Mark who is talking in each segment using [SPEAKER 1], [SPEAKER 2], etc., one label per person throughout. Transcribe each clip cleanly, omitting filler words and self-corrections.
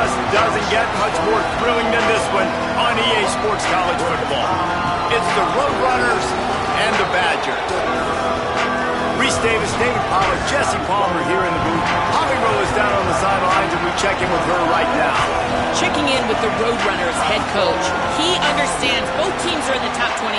[SPEAKER 1] just doesn't get much more thrilling than this one on EA Sports College Football. It's the Roadrunners and the Badgers. Reese Davis, David Pollard, Jesse Palmer here in the booth. Holly Rowe is down on the sidelines, and we check in with her right now.
[SPEAKER 2] Checking in with the Roadrunners head coach. He understands both teams are in the top 25.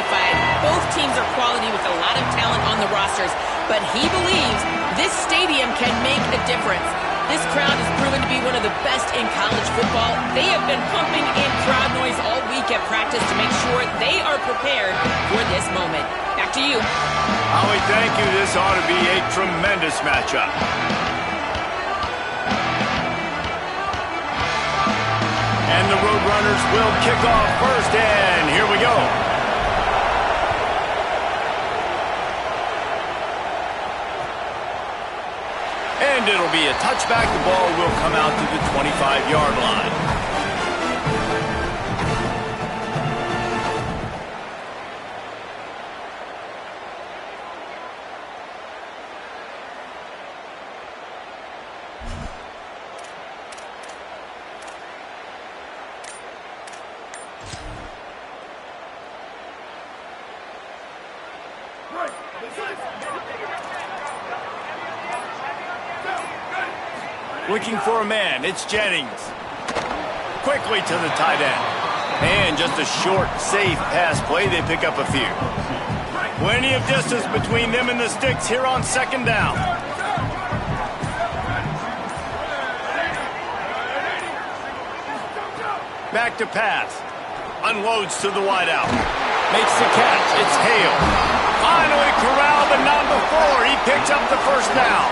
[SPEAKER 2] Both teams are quality with a lot of talent on the rosters. But he believes this stadium can make a difference. This crowd has proven to be one of the best in college football. They have been pumping in crowd noise all week at practice to make sure they are prepared for this moment. Back to you.
[SPEAKER 1] Holly, thank you. This ought to be a tremendous matchup. And the Roadrunners will kick off first, and here we go. And it'll be a touchback. The ball will come out to the 25-yard line. Looking for a man, it's Jennings. Quickly to the tight end. And just a short, safe pass play, they pick up a few. Plenty of distance between them and the sticks here on second down. Back to pass. Unloads to the wideout. Makes the catch, it's Hale. Finally corralled, but not before. He picks up the first down.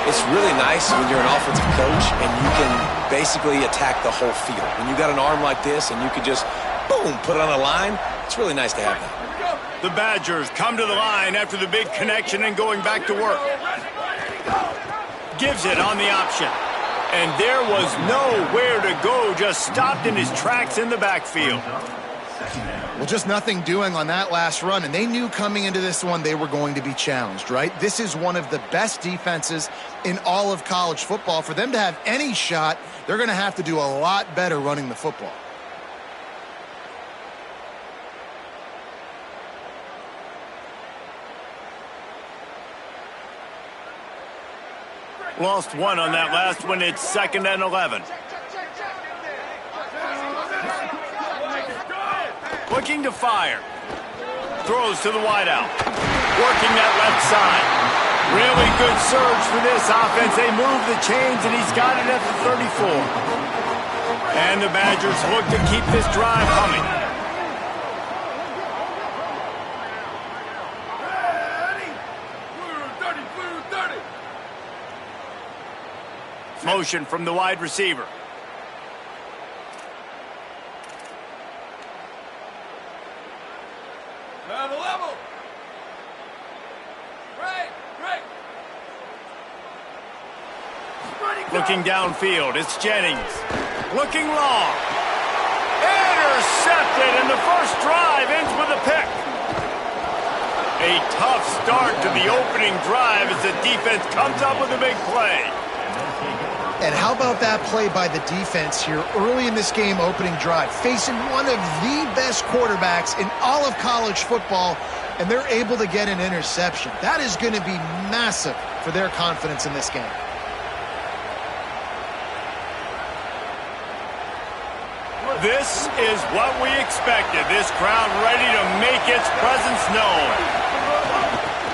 [SPEAKER 3] It's really nice when you're an offensive coach and you can basically attack the whole field. When you got an arm like this and you can just, boom, put it on a line, it's really nice to have that.
[SPEAKER 1] The Badgers come to the line after the big connection and going back to work. Gives it on the option. And there was nowhere to go, just stopped in his tracks in the backfield.
[SPEAKER 4] Well, just nothing doing on that last run, and they knew coming into this one they were going to be challenged, right? This is one of the best defenses in all of college football. For them to have any shot, they're going to have to do a lot better running the football.
[SPEAKER 1] Lost one on that last one. It's 2nd and 11. Looking to fire. Throws to the wideout. Working that left side. Really good surge for this offense. They move the chains, and he's got it at the 34. And the Badgers look to keep this drive humming. Motion from the wide receiver. Looking downfield, it's Jennings. Looking long. Intercepted, and the first drive ends with a pick. A tough start to the opening drive as the defense comes up with a big play.
[SPEAKER 4] And how about that play by the defense here early in this game, opening drive, facing one of the best quarterbacks in all of college football, and they're able to get an interception. That is going to be massive for their confidence in this game.
[SPEAKER 1] This is what we expected. This crowd ready to make its presence known.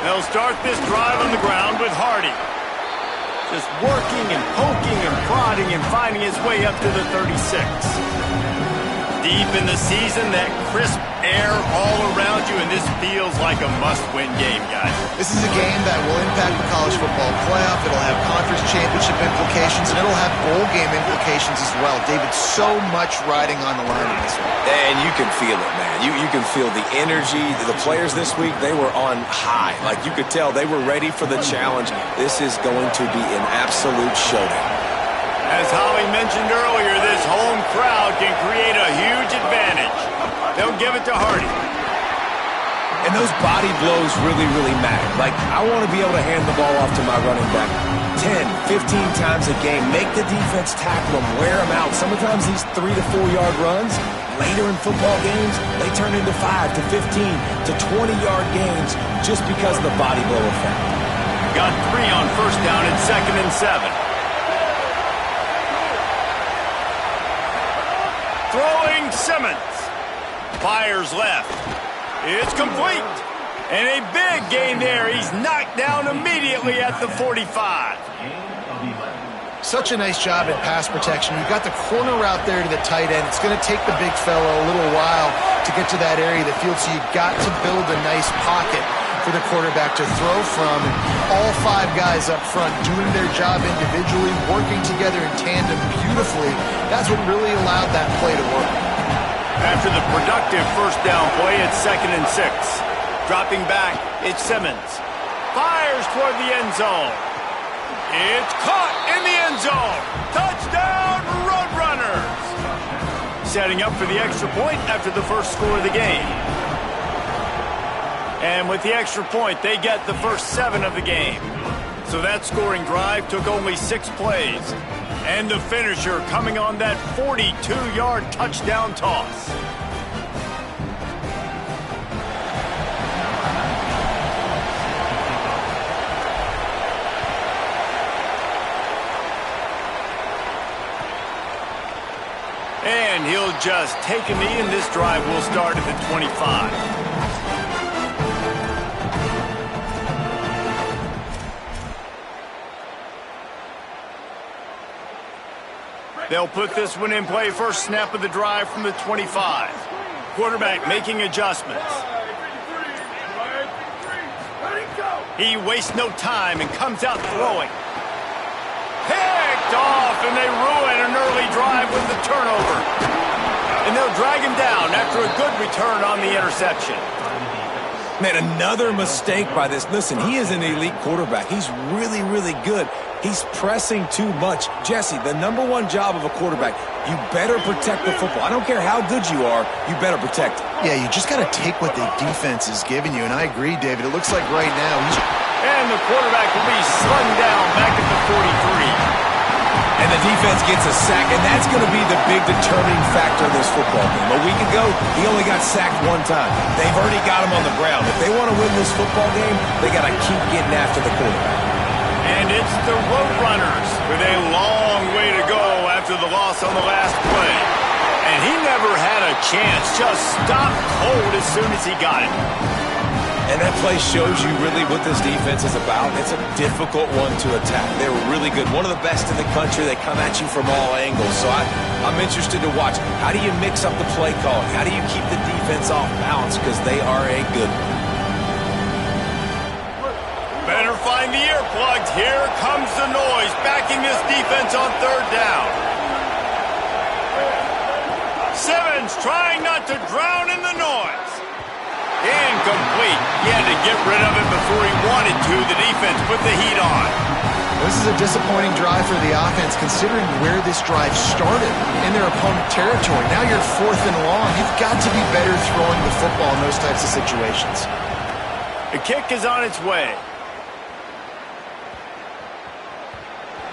[SPEAKER 1] They'll start this drive on the ground with Hardy. Just working and poking and prodding and finding his way up to the 36. Deep in the season, that crisp air all around you, and this feels like a must-win game, guys.
[SPEAKER 4] This is a game that will impact the college football playoff. It'll have conference championship implications, and it'll have bowl game implications as well. David, so much riding on the line in this one.
[SPEAKER 3] And you can feel it, man. You can feel the energy. The players this week, they were on high. Like, you could tell they were ready for the challenge. This is going to be an absolute showdown.
[SPEAKER 1] As Holly mentioned earlier, this home crowd can create a huge advantage. They'll give it to Hardy.
[SPEAKER 3] And those body blows really, really matter. Like, I want to be able to hand the ball off to my running back 10, 15 times a game. Make the defense tackle them, wear them out. Sometimes these 3 to 4 yard runs, later in football games, they turn into 5 to 15 to 20-yard gains just because of the body blow effect.
[SPEAKER 1] Got 3 on first down and 2nd and 7. Throwing Simmons. Fires left. It's complete. And a big gain there. He's knocked down immediately at the 45.
[SPEAKER 4] Such a nice job in pass protection. You've got the corner route there to the tight end. It's going to take the big fellow a little while to get to that area of the field, so you've got to build a nice pocket for the quarterback to throw from. And all 5 guys up front doing their job individually, working together in tandem beautifully. That's what really allowed that play to work.
[SPEAKER 1] After the productive first down play, it's 2nd and 6. Dropping back, it's Simmons. Fires toward the end zone. It's caught in the end zone. Touchdown, Roadrunners! Setting up for the extra point after the first score of the game. And with the extra point, they get the first 7 of the game. So that scoring drive took only 6 plays. And the finisher coming on that 42-yard touchdown toss. And he'll just take a knee, and this drive will start at the 25. They'll put this one in play. First snap of the drive from the 25. Quarterback making adjustments. He wastes no time and comes out throwing. Picked off, and they ruin an early drive with the turnover. And they'll drag him down after a good return on the interception.
[SPEAKER 3] Man, another mistake by this. Listen, he is an elite quarterback. He's really, really good. He's pressing too much. Jesse, the #1 job of a quarterback, you better protect the football. I don't care how good you are, you better protect it.
[SPEAKER 4] Yeah, you just got to take what the defense is giving you. And I agree, David. It looks like right now he's...
[SPEAKER 1] And the quarterback will be slung down back at the 43.
[SPEAKER 3] And the defense gets a sack, and that's going to be the big determining factor of this football game. A week ago, he only got sacked 1 time. They've already got him on the ground. If they want to win this football game, they got to keep getting after the quarterback.
[SPEAKER 1] And it's the Roadrunners with a long way to go after the loss on the last play. And he never had a chance. Just stopped cold as soon as he got it.
[SPEAKER 3] And that play shows you really what this defense is about. It's a difficult one to attack. They're really good. One of the best in the country. They come at you from all angles. So I'm interested to watch. How do you mix up the play calling? How do you keep the defense off balance? Because they are a good one.
[SPEAKER 1] Better find the earplugs. Here comes the noise, backing this defense on 3rd down. Simmons trying not to drown in the noise. Incomplete. He had to get rid of it before he wanted to. The defense put the heat on.
[SPEAKER 4] This is a disappointing drive for the offense, considering where this drive started in their opponent territory. Now you're 4th and long. You've got to be better throwing the football in those types of situations.
[SPEAKER 1] The kick is on its way.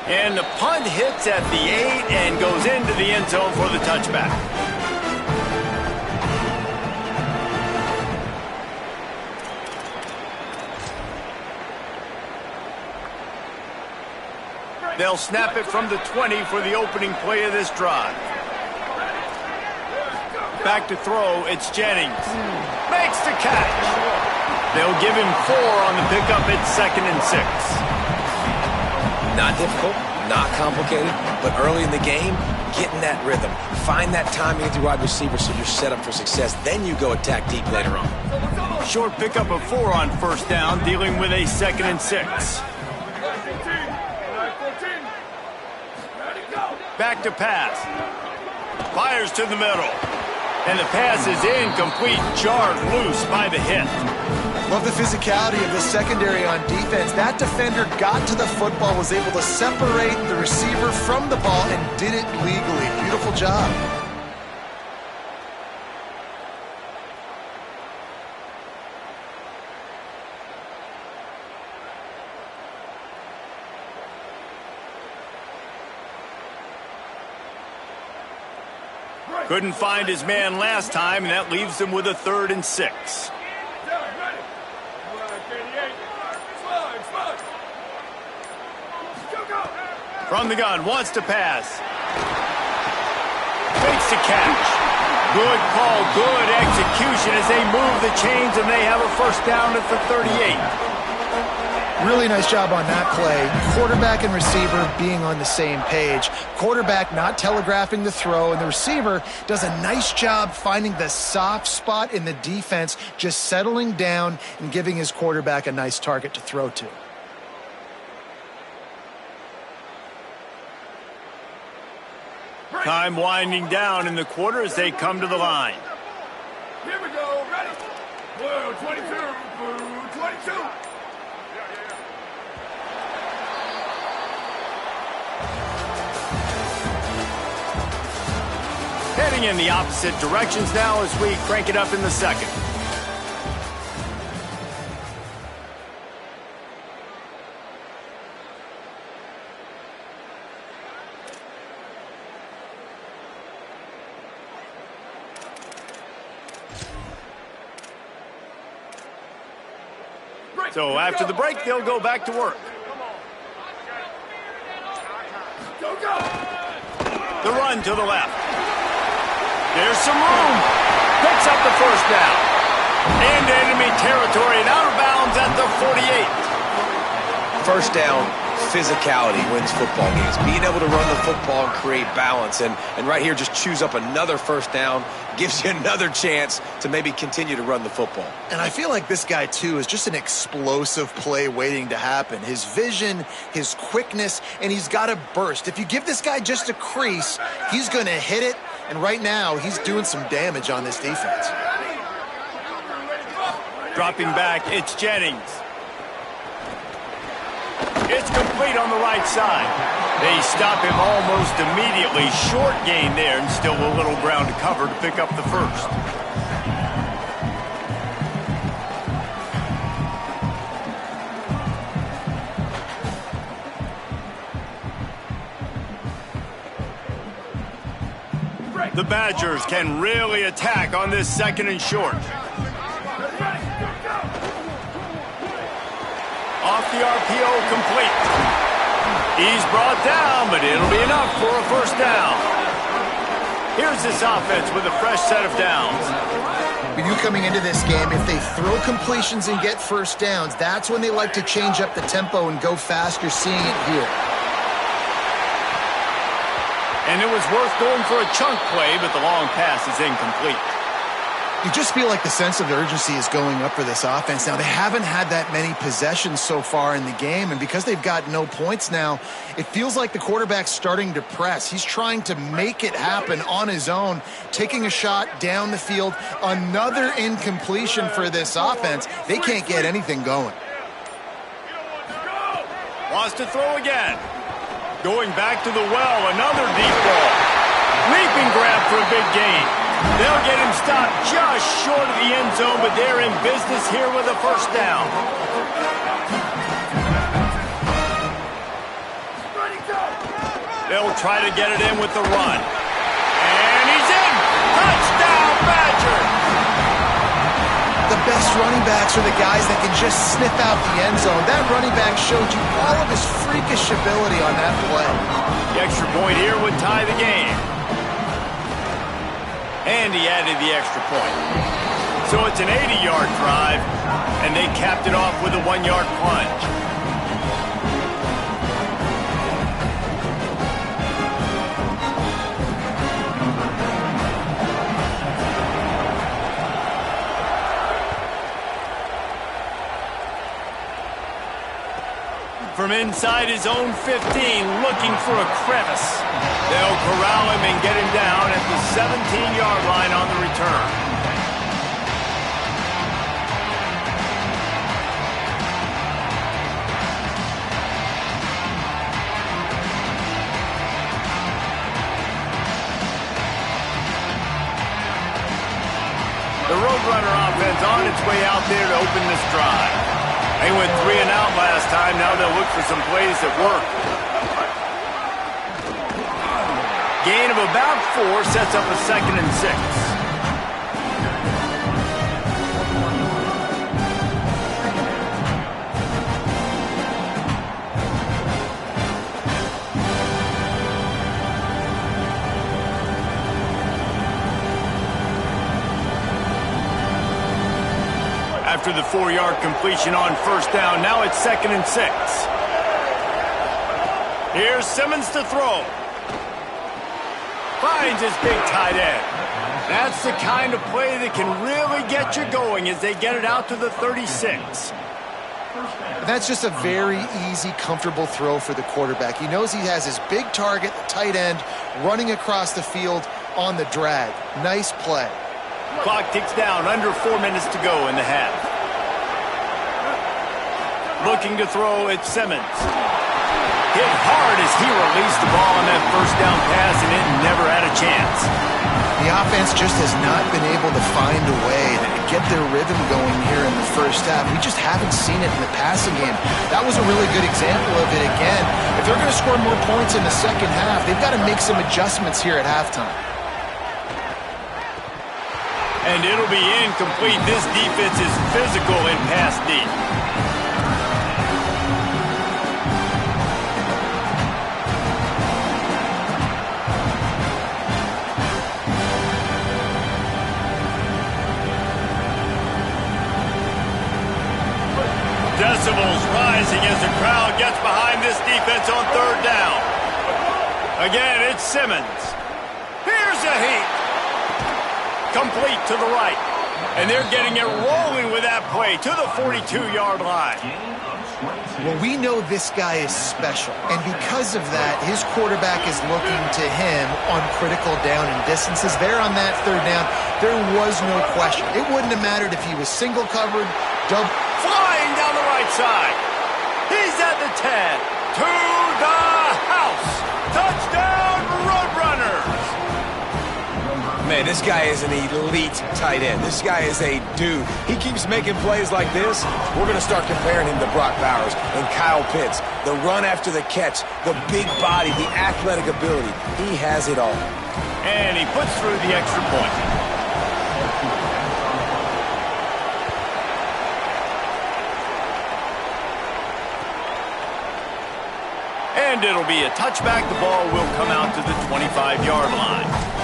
[SPEAKER 1] And the punt hits at the 8 and goes into the end zone for the touchback. They'll snap it from the 20 for the opening play of this drive. Back to throw, it's Jennings. Makes the catch. They'll give him 4 on the pickup. It's 2nd and 6.
[SPEAKER 3] Not difficult, not complicated, but early in the game, getting that rhythm. Find that timing with your wide receiver so you're set up for success. Then you go attack deep later on.
[SPEAKER 1] Short pickup of 4 on first down, dealing with a 2nd and 6. Back to pass. Fires to the middle. And the pass is incomplete, jarred loose by the hit.
[SPEAKER 4] Love the physicality of the secondary on defense. That defender got to the football, was able to separate the receiver from the ball, and did it legally. Beautiful job.
[SPEAKER 1] Couldn't find his man last time, and that leaves him with a 3rd and 6. From the gun, wants to pass. Fakes the catch. Good call, good execution as they move the chains, and they have a 1st down at the 38.
[SPEAKER 4] Really nice job on that play. Quarterback and receiver being on the same page. Quarterback not telegraphing the throw, and the receiver does a nice job finding the soft spot in the defense, just settling down and giving his quarterback a nice target to throw to.
[SPEAKER 1] Time winding down in the quarter as they come to the line.
[SPEAKER 5] Here we go, ready. Blue 22, blue 22.
[SPEAKER 1] Heading in the opposite directions now as we crank it up in the 2nd. So after the break, they'll go back to work. The run to the left. There's some room. Picks up the 1st down. Into enemy territory and out of bounds at the 48.
[SPEAKER 3] 1st down, physicality wins football games. Being able to run the football and create balance. And right here, just choose up another 1st down. Gives you another chance to maybe continue to run the football.
[SPEAKER 4] And I feel like this guy, too, is just an explosive play waiting to happen. His vision, his quickness, and he's got a burst. If you give this guy just a crease, he's going to hit it. And right now, he's doing some damage on this defense.
[SPEAKER 1] Dropping back, it's Jennings. It's complete on the right side. They stop him almost immediately. Short gain there, and still a little ground to cover to pick up the 1st. The Badgers can really attack on this 2nd and short. Off the RPO, complete. He's brought down, but it'll be enough for a 1st down. Here's this offense with a fresh set of downs.
[SPEAKER 4] When you coming into this game, if they throw completions and get 1st downs, that's when they like to change up the tempo and go fast. You're seeing it here.
[SPEAKER 1] And it was worth going for a chunk play, but the long pass is incomplete.
[SPEAKER 4] You just feel like the sense of urgency is going up for this offense now. They haven't had that many possessions so far in the game, and because they've got no points now, it feels like the quarterback's starting to press. He's trying to make it happen on his own, taking a shot down the field. Another incompletion for this offense. They can't get anything going.
[SPEAKER 1] Wants to throw again. Going back to the well, another deep ball. Leaping grab for a big gain. They'll get him stopped just short of the end zone, but they're in business here with a 1st down. They'll try to get it in with the run. And he's in! Touchdown, Badger!
[SPEAKER 4] The best running backs are the guys that can just sniff out the end zone. That running back showed you all of his freakish ability on that play.
[SPEAKER 1] The extra point here would tie the game. And he added the extra point. So it's an 80-yard drive, and they capped it off with a 1-yard plunge. From inside his own 15, looking for a crevice. They'll corral him and get him down at the 17-yard line on the return. The Roadrunner offense on its way out there to open this drive. They went 3 and out last time. Now they'll look for some plays that work. Gain of about 4 sets up a 2nd and 6. After the 4-yard completion on 1st down, now it's 2nd and 6. Here's Simmons to throw. Finds his big tight end. That's the kind of play that can really get you going as they get it out to the 36.
[SPEAKER 4] That's just a very easy, comfortable throw for the quarterback. He knows he has his big target, the tight end, running across the field on the drag. Nice play.
[SPEAKER 1] Clock ticks down, under 4 minutes to go in the half. Looking to throw, it's Simmons. Hit hard as he released the ball on that 1st down pass, and it never had a chance.
[SPEAKER 4] The offense just has not been able to find a way to get their rhythm going here in the 1st half. We just haven't seen it in the passing game. That was a really good example of it again. If they're going to score more points in the 2nd half, they've got to make some adjustments here at halftime.
[SPEAKER 1] And it'll be incomplete. This defense is physical in pass deep. Decibels rising as the crowd gets behind this defense on 3rd down. Again, it's Simmons. Here's a heat. Complete to the right. And they're getting it rolling with that play to the 42-yard line.
[SPEAKER 4] Well, we know this guy is special, and because of that, his quarterback is looking to him on critical down and distances. There on that 3rd down, there was no question. It wouldn't have mattered if he was single covered, double.
[SPEAKER 1] Flying down the right side. He's at the 10. To the house. Touchdown, Roadrunners.
[SPEAKER 3] Man, this guy is an elite tight end. This guy is a dude. He keeps making plays like this. We're going to start comparing him to Brock Bowers and Kyle Pitts. The run after the catch, the big body, the athletic ability. He has it all.
[SPEAKER 1] And he puts through the extra point. And it'll be a touchback. The ball will come out to the 25-yard line.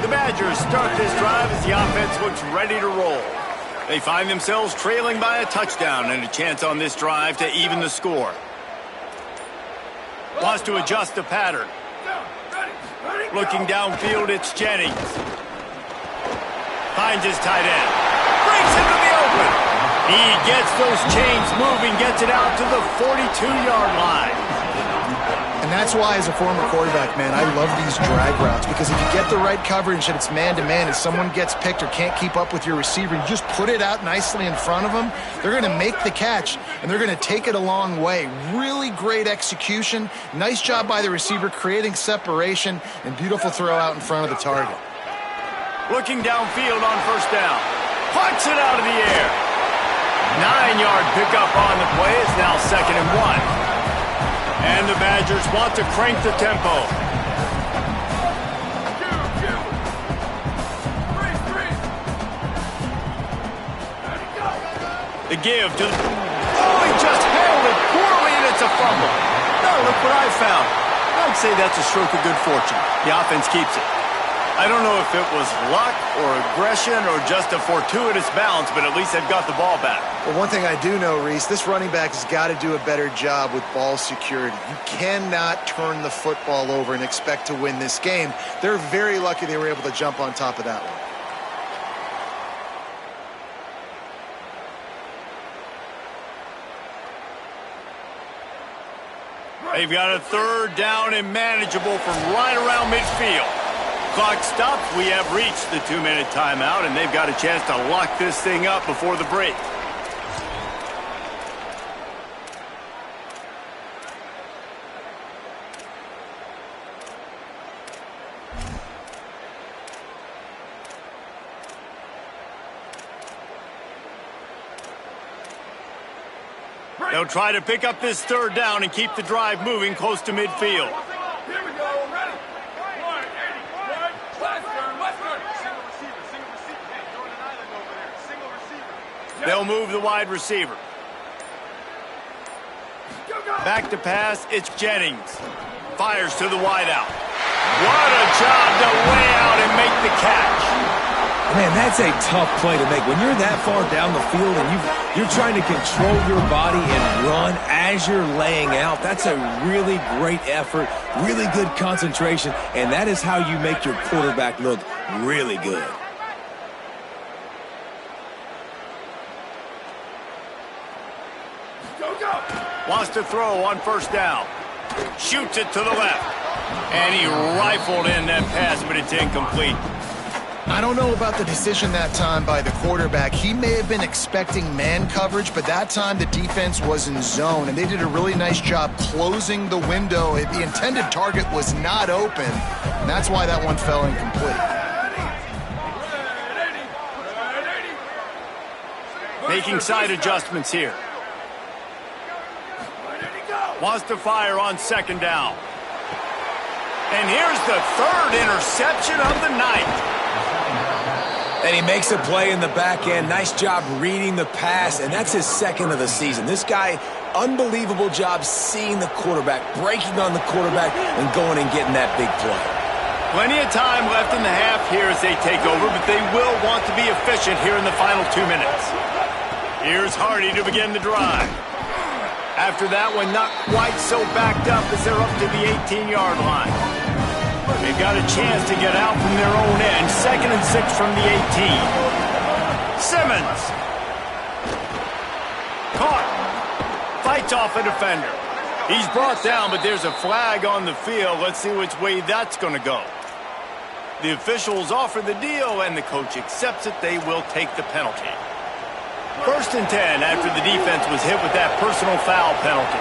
[SPEAKER 1] The Badgers start this drive as the offense looks ready to roll. They find themselves trailing by a touchdown and a chance on this drive to even the score. Wants to adjust the pattern. Looking downfield, it's Jennings. Finds his tight end. Brings him to the open. He gets those chains moving, gets it out to the 42-yard line.
[SPEAKER 4] And that's why, as a former quarterback, man, I love these drag routes, because if you get the right coverage and it's man-to-man and someone gets picked or can't keep up with your receiver, you just put it out nicely in front of them, they're going to make the catch, and they're going to take it a long way. Really great execution. Nice job by the receiver creating separation, and beautiful throw out in front of the target.
[SPEAKER 1] Looking downfield on 1st down. Punts it out of the air. 9-yard pickup on the play. It's now 2nd and 1. And the Badgers want to crank the tempo. The give to... Oh, he just handled it poorly, and it's a fumble. Now look what I found. I'd say that's a stroke of good fortune. The offense keeps it. I don't know if it was luck or aggression or just a fortuitous bounce, but at least they've got the ball back.
[SPEAKER 4] Well, one thing I do know, Reese, this running back has got to do a better job with ball security. You cannot turn the football over and expect to win this game. They're very lucky they were able to jump on top of that one.
[SPEAKER 1] They've got a 3rd down and manageable from right around midfield. Clock stops. We have reached the 2-minute timeout, and they've got a chance to lock this thing up before the break. They'll try to pick up this third down and keep the drive moving close to midfield.
[SPEAKER 5] Here we go. Ready? 181. Let's turn. Single receiver. Hey, throwing an island over there. Single receiver.
[SPEAKER 1] They'll move the wide receiver. Back to pass, it's Jennings. Fires to the wideout. What a job to lay out and make the catch.
[SPEAKER 3] Man, that's a tough play to make. When you're that far down the field and you're trying to control your body and run as you're laying out, that's a really great effort, really good concentration, and that is how you make your quarterback look really good.
[SPEAKER 1] Wants to throw on first down. Shoots it to the left. And he rifled in that pass, but it's incomplete.
[SPEAKER 4] I don't know about the decision that time by the quarterback. He may have been expecting man coverage, but that time the defense was in zone, and they did a really nice job closing the window. The intended target was not open, and that's why that one fell incomplete.
[SPEAKER 1] Making side adjustments here. Wants to fire on second down. And here's the third interception of the night.
[SPEAKER 3] And he makes a play in the back end. Nice job reading the pass, and that's his second of the season. This guy, unbelievable job seeing the quarterback, breaking on the quarterback, and going and getting that big play.
[SPEAKER 1] Plenty of time left in the half here as they take over, but they will want to be efficient here in the final 2 minutes. Here's Hardy to begin the drive. After that one, not quite so backed up as they're up to the 18-yard line. They've got a chance to get out from their own end. 2nd and 6 from the 18. Simmons. Caught. Fights off a defender. He's brought down, but there's a flag on the field. Let's see which way that's going to go. The officials offer the deal, and the coach accepts it. They will take the penalty. 1st and 10 after the defense was hit with that personal foul penalty.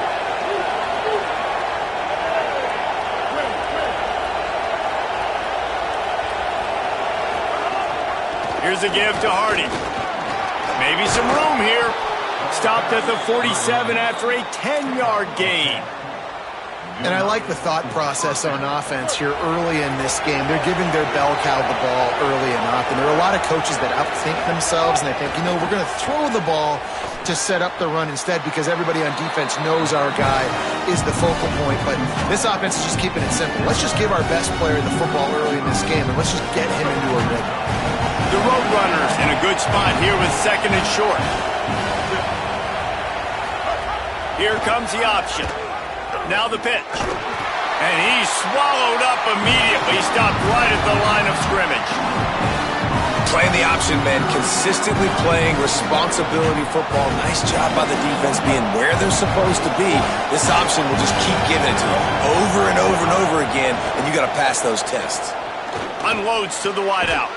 [SPEAKER 1] Here's a give to Hardy. Maybe some room here. Stopped at the 47 after a 10-yard gain.
[SPEAKER 4] And I like the thought process on offense here early in this game. They're giving their bell cow the ball early enough. And there are a lot of coaches that outthink themselves, and they think, we're going to throw the ball to set up the run instead because everybody on defense knows our guy is the focal point. But this offense is just keeping it simple. Let's just give our best player the football early in this game, and let's just get him into a rhythm.
[SPEAKER 1] The Roadrunners in a good spot here with 2nd and short. Here comes the option. Now the pitch. And he's swallowed up immediately. Stopped right at the line of scrimmage.
[SPEAKER 3] Playing the option, man. Consistently playing responsibility football. Nice job by the defense being where they're supposed to be. This option will just keep giving it to them over and over and over again, and you got to pass those tests.
[SPEAKER 1] Unloads to the wideout.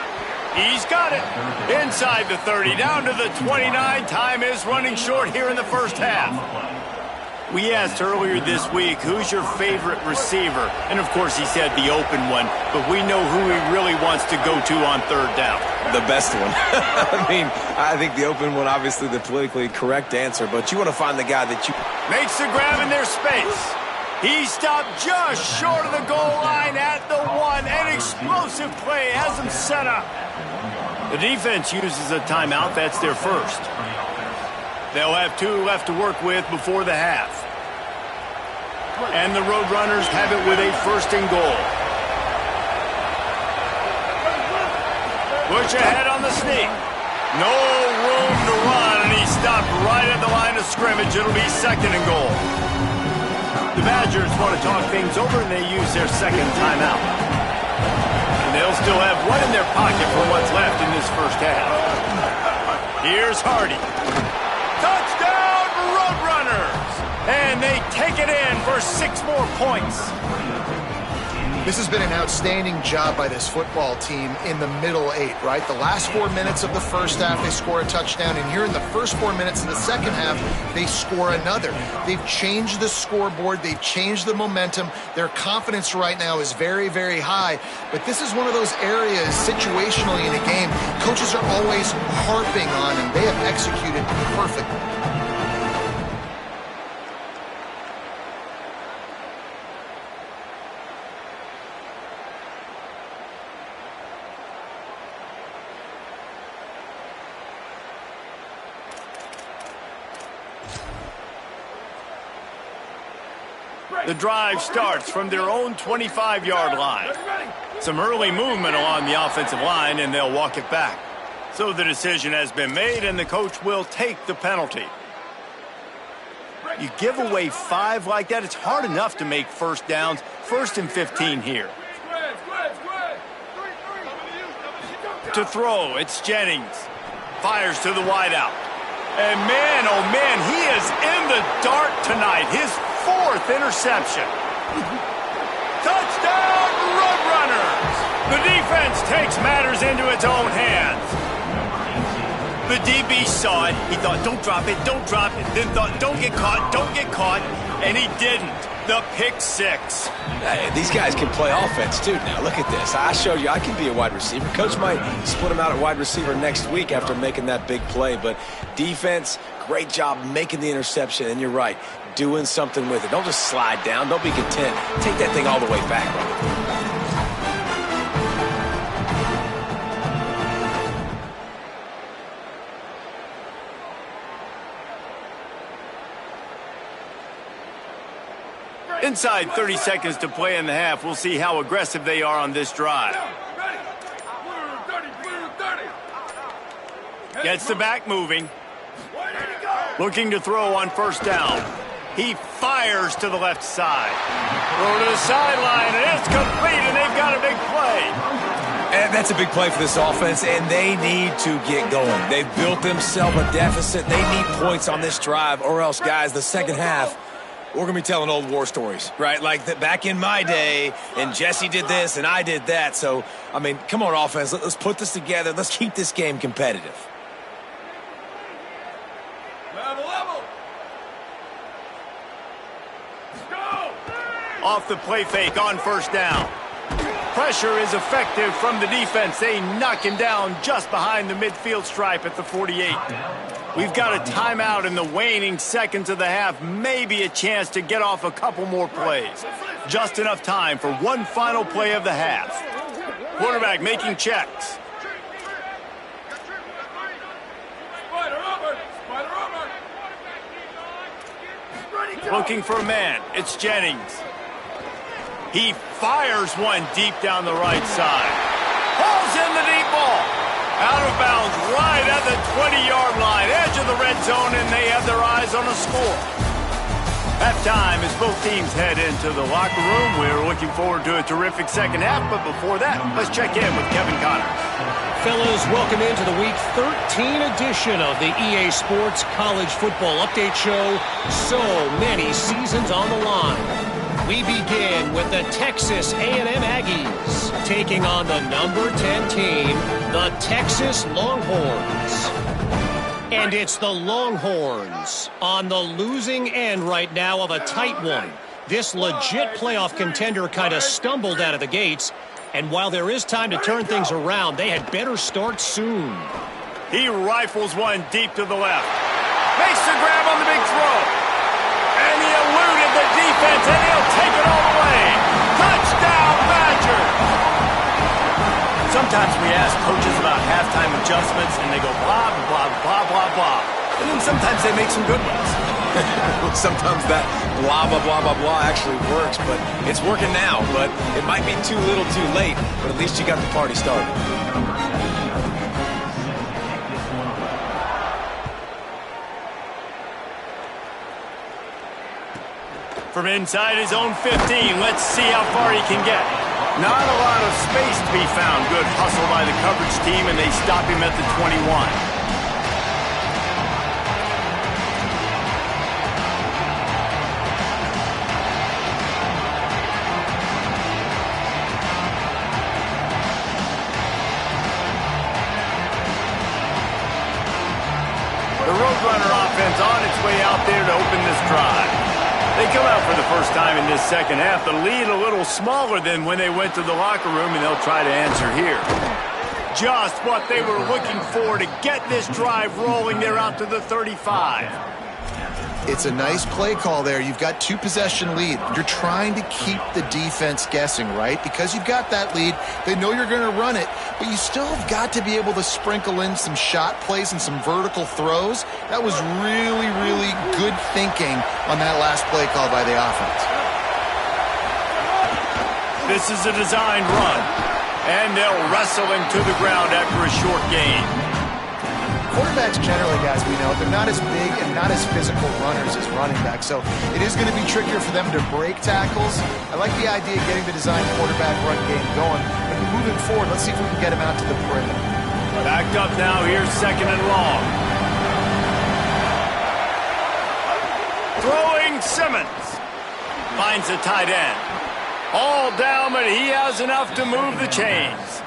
[SPEAKER 1] He's got it. Inside the 30, down to the 29. Time is running short here in the first half. We asked earlier this week, who's your favorite receiver? And, of course, he said the open one, but we know who he really wants to go to on third down.
[SPEAKER 3] The best one. I think the open one, obviously the politically correct answer, but you want to find the guy that you...
[SPEAKER 1] Makes the grab in their space. He stopped just short of the goal line at the 1. An explosive play has him set up. The defense uses a timeout. That's their first. They'll have 2 left to work with before the half. And the Roadrunners have it with a 1st and goal. Push ahead on the sneak. No room to run, and he stopped right at the line of scrimmage. It'll be 2nd and goal. The Badgers want to talk things over, and they use their 2nd timeout. And they'll still have one in their pocket for what's left in this first half. Here's Hardy. Touchdown, Roadrunners! And they take it in for 6 more points.
[SPEAKER 4] This has been an outstanding job by this football team in the middle 8, right? The last 4 minutes of the first half, they score a touchdown. And here in the first 4 minutes of the second half, they score another. They've changed the scoreboard. They've changed the momentum. Their confidence right now is very, very high. But this is one of those areas situationally in a game coaches are always harping on, and they have executed perfectly.
[SPEAKER 1] The drive starts from their own 25-yard line. Some early movement along the offensive line, and they'll walk it back. So the decision has been made, and the coach will take the penalty. You give away 5 like that, it's hard enough to make first downs. 1st and 15 here. To throw, it's Jennings. Fires to the wideout. And man, oh man, he is in the dark tonight. His 4th interception. Touchdown, Roadrunners! The defense takes matters into its own hands. The DB saw it. He thought, don't drop it, don't drop it. Then thought, don't get caught, and he didn't. The pick 6.
[SPEAKER 3] Hey, these guys can play offense, too. Now, look at this. I showed you I can be a wide receiver. Coach might split him out at wide receiver next week after making that big play. But defense, great job making the interception. And you're right, doing something with it. Don't just slide down. Don't be content. Take that thing all the way back.
[SPEAKER 1] Inside 30 seconds to play in the half. We'll see how aggressive they are on this drive. Gets the back moving. Looking to throw on 1st down. He fires to the left side. Throw to the sideline, and it's complete, and they've got a big play.
[SPEAKER 3] And that's a big play for this offense, and they need to get going. They've built themselves a deficit. They need points on this drive, or else, guys, the second half, we're going to be telling old war stories, right? Like that back in my day, and Jesse did this, and I did that. So, I mean, come on, offense. Let's put this together. Let's keep this game competitive.
[SPEAKER 5] Level. Let's go.
[SPEAKER 1] Off the play fake on 1st down. Pressure is effective from the defense. They knock him down just behind the midfield stripe at the 48. We've got a timeout in the waning seconds of the half. Maybe a chance to get off a couple more plays. Just enough time for one final play of the half. Quarterback making checks. Looking for a man. It's Jennings. He fires one deep down the right side. Pulls in the deep ball. Out of bounds right at the 20-yard line. Edge of the red zone, and they have their eyes on a score. Halftime as both teams head into the locker room. We're looking forward to a terrific second half, but before that, let's check in with Kevin Connors.
[SPEAKER 6] Fellas, welcome into the Week 13 edition of the EA Sports College Football Update Show. So many seasons on the line. We begin with the Texas A&M Aggies taking on the number 10 team, the Texas Longhorns. And it's the Longhorns on the losing end right now of a tight one. This legit playoff contender kind of stumbled out of the gates. And while there is time to turn things around, they had better start soon.
[SPEAKER 1] He rifles one deep to the left. Makes the grab on the big throw. And he eluded the defense, and he'll take it all the way. Touchdown, Badgers! Sometimes we ask coaches about halftime adjustments, and they go blah, blah, blah, blah, blah. And then sometimes they make some good ones.
[SPEAKER 3] Sometimes that blah, blah, blah, blah, blah actually works, but it's working now. But it might be too little too late, but at least you got the party started.
[SPEAKER 1] From inside his own 15, let's see how far he can get. Not a lot of space to be found. Good hustle by the coverage team, and they stop him at the 21. The Roadrunner offense on its way out there to open this drive. They come out for the first time in this second half. The lead a little smaller than when they went to the locker room, and they'll try to answer here. Just what they were looking for to get this drive rolling. They're out to the 35.
[SPEAKER 4] It's a nice play call there. You've got 2-possession lead. You're trying to keep the defense guessing, right? Because you've got that lead. They know you're going to run it, but you still have got to be able to sprinkle in some shot plays and some vertical throws. That was really, really good thinking on that last play call by the offense.
[SPEAKER 1] This is a designed run. And they'll wrestle him to the ground after a short gain.
[SPEAKER 4] Quarterbacks generally, guys, we know, they're not as big and not as physical runners as running backs, so it is going to be trickier for them to break tackles. I like the idea of getting the designed quarterback run game going. But moving forward, let's see if we can get him out to the perimeter.
[SPEAKER 1] Backed up now, here's 2nd and long. Throwing Simmons. Finds the tight end. All down, but he has enough to move the chains.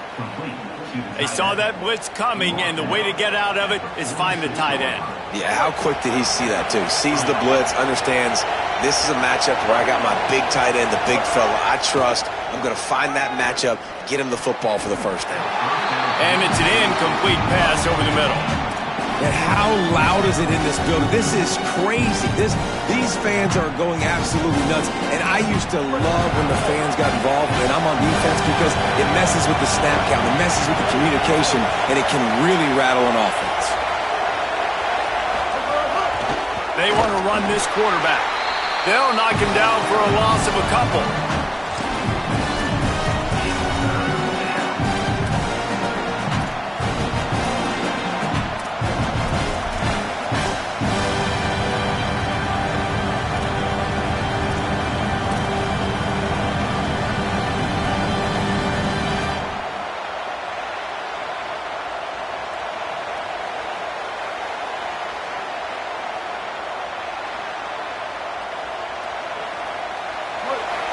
[SPEAKER 1] They saw that blitz coming, and the way to get out of it is find the tight end.
[SPEAKER 3] Yeah, how quick did he see that, too? Sees the blitz, understands this is a matchup where I got my big tight end, the big fella I trust. I'm going to find that matchup, get him the football for the first down.
[SPEAKER 1] And it's an incomplete pass over the middle.
[SPEAKER 3] And how loud is it in this building? This is crazy. These fans are going absolutely nuts. And I used to love when the fans got involved, and I'm on defense because it messes with the snap count, it messes with the communication, and it can really rattle an offense.
[SPEAKER 1] They want to run this quarterback. They'll knock him down for a loss of a couple.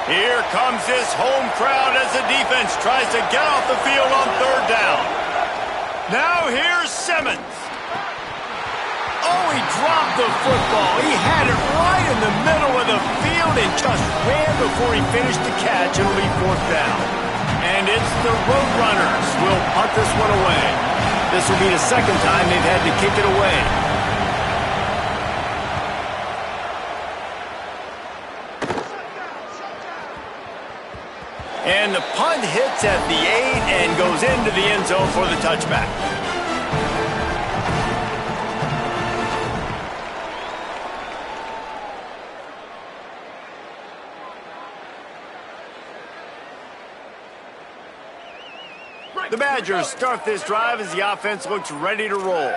[SPEAKER 1] Here comes this home crowd as the defense tries to get off the field on 3rd down. Now here's Simmons. Oh, he dropped the football. He had it right in the middle of the field and just ran before he finished the catch. It'll be 4th down. And it's the Roadrunners who will punt this one away. This will be the 2nd time they've had to kick it away. And the punt hits at the 8 and goes into the end zone for the touchback. The Badgers start this drive as the offense looks ready to roll.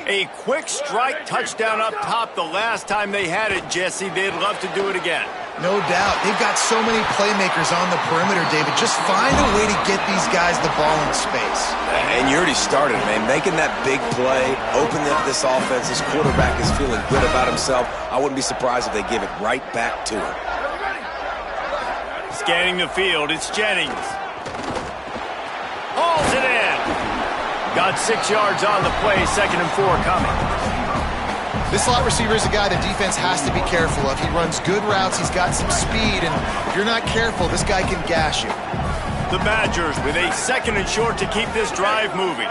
[SPEAKER 1] A quick strike touchdown up top the last time they had it, Jesse. They'd love to do it again.
[SPEAKER 4] No doubt. They've got so many playmakers on the perimeter, David. Just find a way to get these guys the ball in space.
[SPEAKER 3] And you already started, man. Making that big play, opening up this offense. This quarterback is feeling good about himself. I wouldn't be surprised if they give it right back to him.
[SPEAKER 1] Scanning the field, it's Jennings. Hauls it in. Got 6 yards on the play, 2nd and 4 coming.
[SPEAKER 4] This slot receiver is a guy the defense has to be careful of. He runs good routes, he's got some speed, and if you're not careful, this guy can gash you.
[SPEAKER 1] The Badgers with a 2nd and short to keep this drive moving.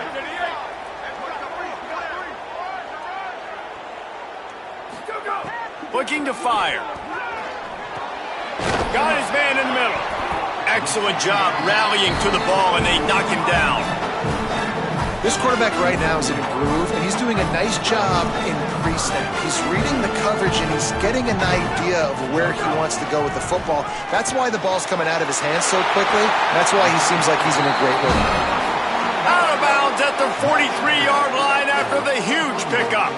[SPEAKER 1] Looking to fire. Got his man in the middle. Excellent job rallying to the ball, and they knock him down.
[SPEAKER 4] This quarterback right now is in a groove, and he's doing a nice job in pre-snap. He's reading the coverage, and he's getting an idea of where he wants to go with the football. That's why the ball's coming out of his hands so quickly. That's why he seems like he's in a great rhythm.
[SPEAKER 1] Out of bounds at the 43-yard line after the huge pickup.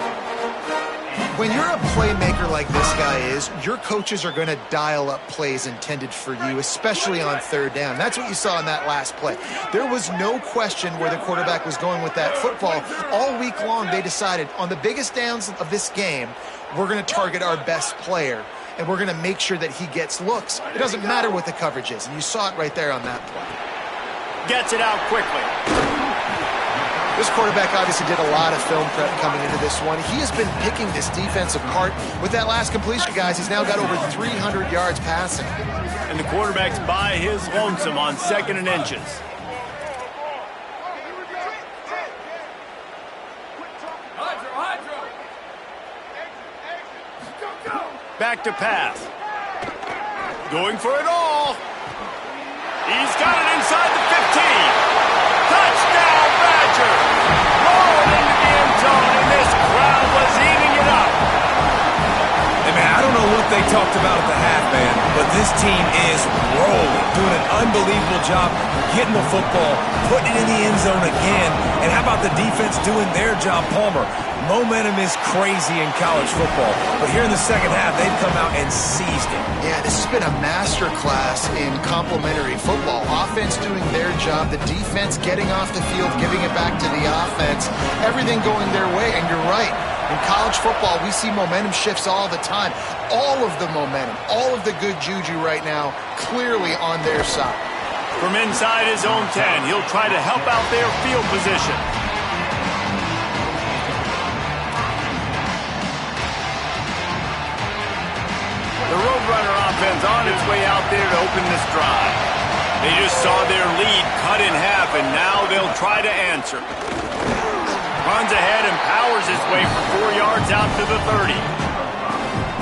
[SPEAKER 4] When you're a playmaker like this guy is, your coaches are going to dial up plays intended for you, especially on 3rd down. That's what you saw in that last play. There was no question where the quarterback was going with that football. All week long, they decided on the biggest downs of this game, we're going to target our best player, and we're going to make sure that he gets looks. It doesn't matter what the coverage is, and you saw it right there on that play.
[SPEAKER 1] Gets it out quickly.
[SPEAKER 4] This quarterback obviously did a lot of film prep coming into this one. He has been picking this defense apart. With that last completion, guys, he's now got over 300 yards passing.
[SPEAKER 1] And the quarterback's by his lonesome on 2nd and inches. Back to pass. Going for it all. He's got it inside the 15. Touchdown, Badger! Rolling into the end zone, and this crowd was eating it up.
[SPEAKER 3] Hey, man, I don't know what they talked about at the half, man, but this team is rolling, doing an unbelievable job getting the football, putting it in the end zone again. And how about the defense doing their job, Palmer? Momentum is crazy in college football, but here in the second half, they've come out and seized it.
[SPEAKER 4] Yeah, this has been a masterclass in complementary football. Offense doing their job, the defense getting off the field, giving it back to the offense, everything going their way. And you're right, in college football, we see momentum shifts all the time. All of the momentum, all of the good juju right now, clearly on their side.
[SPEAKER 1] From inside his own 10, he'll try to help out their field position. The Roadrunner offense on its way out there to open this drive. They just saw their lead cut in half, and now they'll try to answer. Runs ahead and powers his way for 4 yards out to the 30.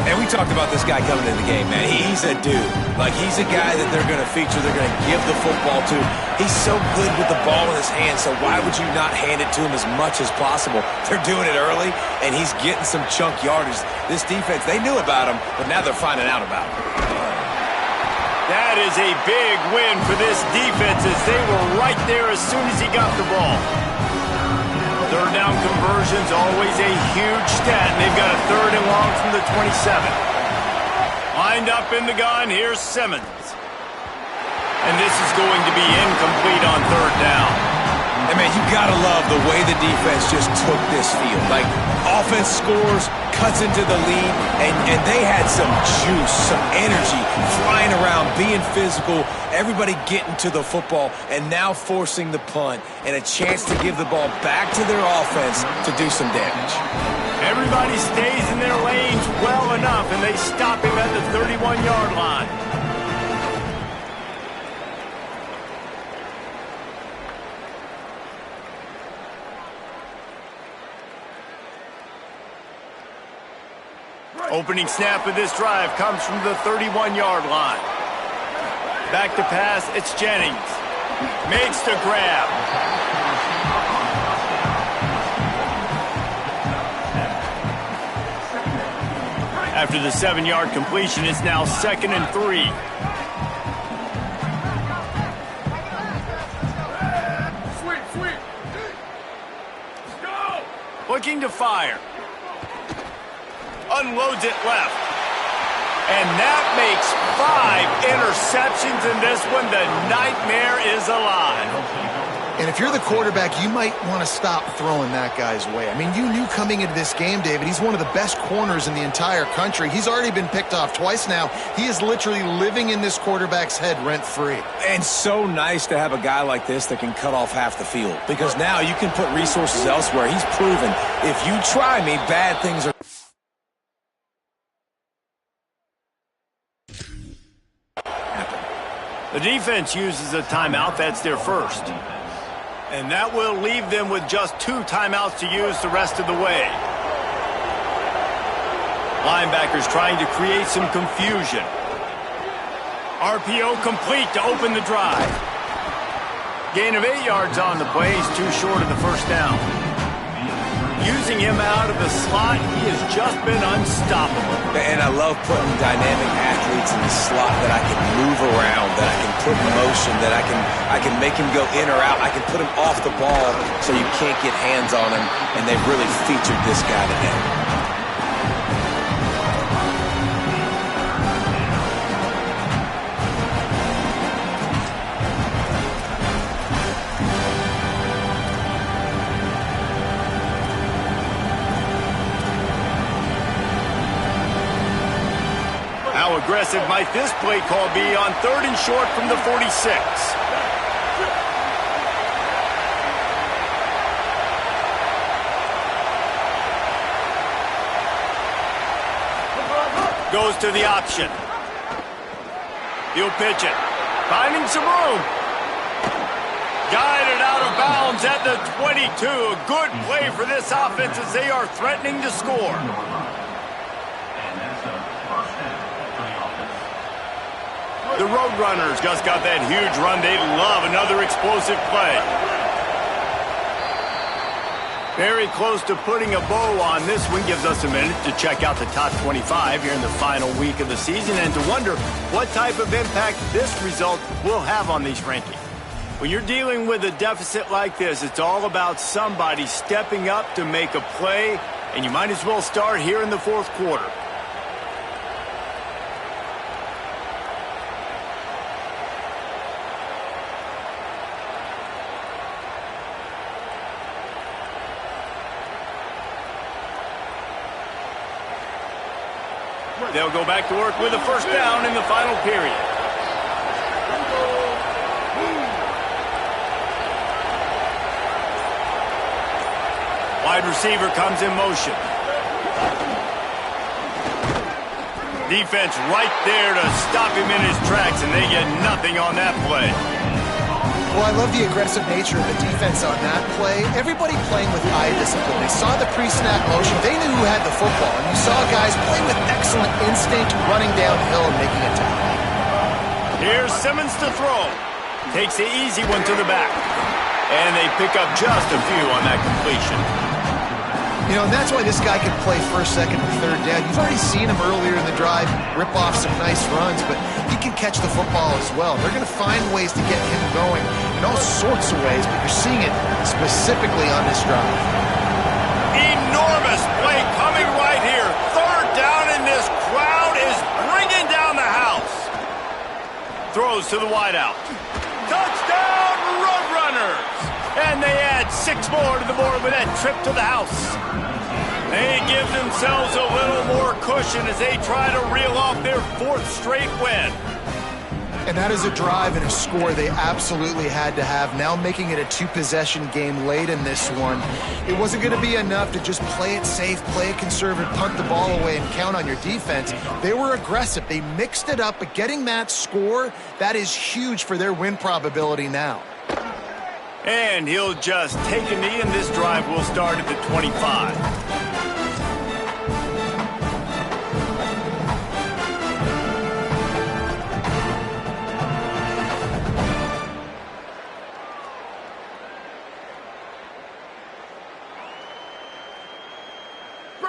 [SPEAKER 3] And we talked about this guy coming into the game, man. He's a dude. Like, he's a guy that they're going to feature, they're going to give the football to. He's so good with the ball in his hand, so why would you not hand it to him as much as possible? They're doing it early, and he's getting some chunk yardage. This defense, they knew about him, but now they're finding out about him.
[SPEAKER 1] That is a big win for this defense as they were right there as soon as he got the ball. Third down conversion's always a huge stat, and they've got a 3rd and long from the 27. Lined up in the gun, here's Simmons. And this is going to be incomplete on 3rd down.
[SPEAKER 3] And, man, you got to love the way the defense just took this field. Like, offense scores, cuts into the lead, and they had some juice, some energy, flying around, being physical, everybody getting to the football, and now forcing the punt, and a chance to give the ball back to their offense to do some damage.
[SPEAKER 1] Everybody stays in their lanes well enough, and they stop him at the 31-yard line. Opening snap of this drive comes from the 31-yard line. Back to pass, it's Jennings. Makes the grab. After the 7-yard completion, it's now 2nd and 3.
[SPEAKER 5] Sweep. Let's go.
[SPEAKER 1] Looking to fire. Unloads it left. And that makes 5 interceptions in this one. The nightmare is alive.
[SPEAKER 4] And if you're the quarterback, you might want to stop throwing that guy's way. I mean, you knew coming into this game, David, he's one of the best corners in the entire country. He's already been picked off twice now. He is literally living in this quarterback's head rent-free.
[SPEAKER 3] And so nice to have a guy like this that can cut off half the field. Because now you can put resources elsewhere. He's proven, if you try me, bad things are...
[SPEAKER 1] The defense uses a timeout. That's their first. And that will leave them with just 2 timeouts to use the rest of the way. Linebackers trying to create some confusion. RPO complete to open the drive. Gain of 8 yards on the play. He's too short of the first down. Using him out of the slot, he has just been unstoppable.
[SPEAKER 3] And I love putting dynamic athletes in the slot that I can move around, that I can put in motion, that I can make him go in or out. I can put him off the ball so you can't get hands on him, and they've really featured this guy today.
[SPEAKER 1] How aggressive might this play call be on 3rd and short from the 46? Goes to the option. He'll pitch it. Finding some room. Guided out of bounds at the 22. A good play for this offense as they are threatening to score. The Roadrunners just got that huge run. They love another explosive play. Very close to putting a bow on this one. Gives us a minute to check out the top 25 here in the final week of the season and to wonder what type of impact this result will have on these rankings. When you're dealing with a deficit like this, it's all about somebody stepping up to make a play, and you might as well start here in the fourth quarter. They'll go back to work with a first down in the final period. Wide receiver comes in motion. Defense right there to stop him in his tracks, and they get nothing on that play.
[SPEAKER 4] Well, I love the aggressive nature of the defense on that play. Everybody playing with eye discipline. They saw the pre-snap motion. They knew who had the football. And you saw guys play with excellent instinct, running downhill and making a tackle.
[SPEAKER 1] Here's Simmons to throw. Takes the easy one to the back. And they pick up just a few on that completion.
[SPEAKER 4] You know, and that's why this guy can play first, second, and third down. You've already seen him earlier in the drive rip off some nice runs, but he can catch the football as well. They're going to find ways to get him going in all sorts of ways, but you're seeing it specifically on this drive.
[SPEAKER 1] Enormous play coming right here. Third down, and this crowd is bringing down the house. Throws to the wideout. Touchdown, Roadrunners! And they add 6 more to the board with that trip to the house. They give themselves a little more cushion as they try to reel off their 4th straight win.
[SPEAKER 4] And that is a drive and a score they absolutely had to have. Now making it a 2-possession game late in this one. It wasn't going to be enough to just play it safe, play it conservative, punt the ball away, and count on your defense. They were aggressive. They mixed it up, but getting that score, that is huge for their win probability now.
[SPEAKER 1] And he'll just take a knee, and this drive will start at the 25.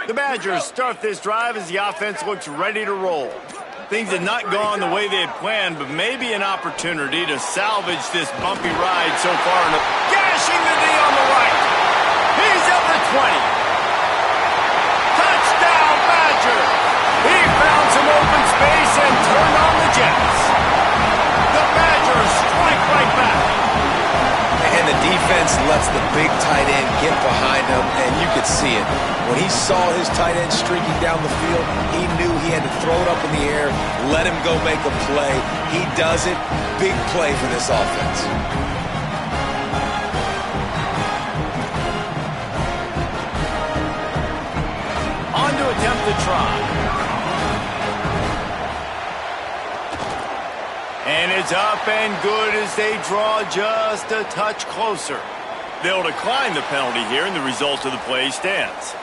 [SPEAKER 1] The Badgers start this drive as the offense looks ready to roll. Things had not gone the way they had planned, but maybe an opportunity to salvage this bumpy ride so far. Gashing the knee on the right. He's at the 20. Touchdown, Badger. He found some open space and turned on the Jets. The Badgers strike right back.
[SPEAKER 3] And the defense lets the big tight end get behind him, and you could see it. When he saw his tight end streaking down the field, he knew he had to throw it up in the air, let him go make a play. He does it. Big play for this offense.
[SPEAKER 1] On to attempt the try. And it's up and good as they draw just a touch closer. They'll decline the penalty here, and the result of the play stands.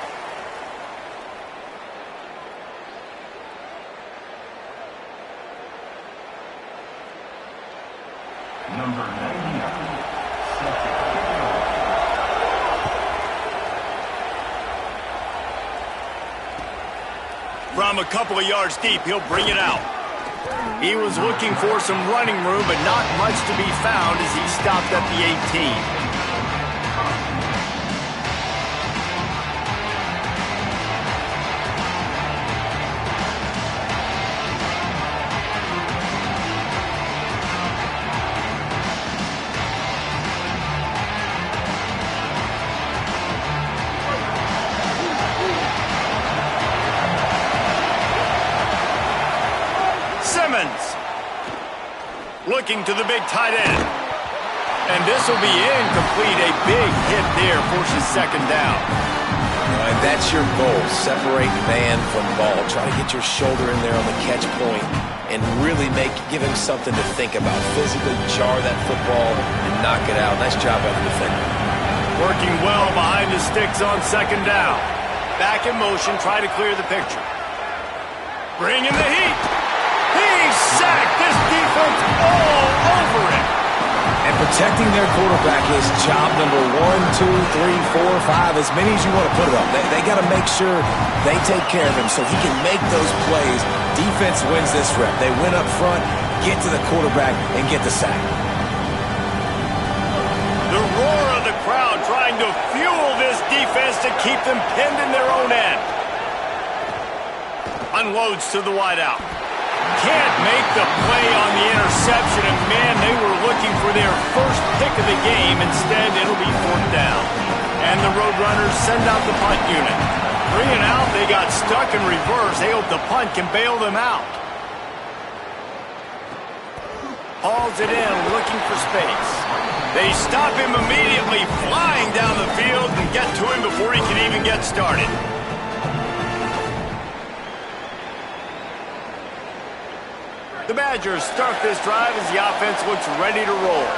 [SPEAKER 5] Number 99.
[SPEAKER 1] From a couple of yards deep, he'll bring it out. He was looking for some running room, but not much to be found as he stopped at the 18. Looking to the big tight end. And this will be incomplete. A big hit there forces second down.
[SPEAKER 3] And that's your goal. Separate man from ball. Try to get your shoulder in there on the catch point and really give him something to think about. Physically jar that football and knock it out. Nice job by the defender.
[SPEAKER 1] Working well behind the sticks on second down. Back in motion, try to clear the picture. Bring in the heat. He's sacked. This defense all over it.
[SPEAKER 3] And Protecting their quarterback is job number 1, 2, 3, 4, 5, as many as you want to put it up. They got to make sure they take care of him so he can make those plays. Defense wins this rep. They win up front, get to the quarterback, and get the sack.
[SPEAKER 1] The roar of the crowd trying to fuel this defense to keep them pinned in their own end. Unloads to the wideout. Can't make the play on the interception, and man, they were looking for their first pick of the game. Instead, it'll be 4th down. And the Roadrunners send out the punt unit. 3 and out, they got stuck in reverse. They hope the punt can bail them out. Hauls it in, looking for space. They stop him immediately, flying down the field, and get to him before he can even get started. The Badgers start this drive as the offense looks ready to roll.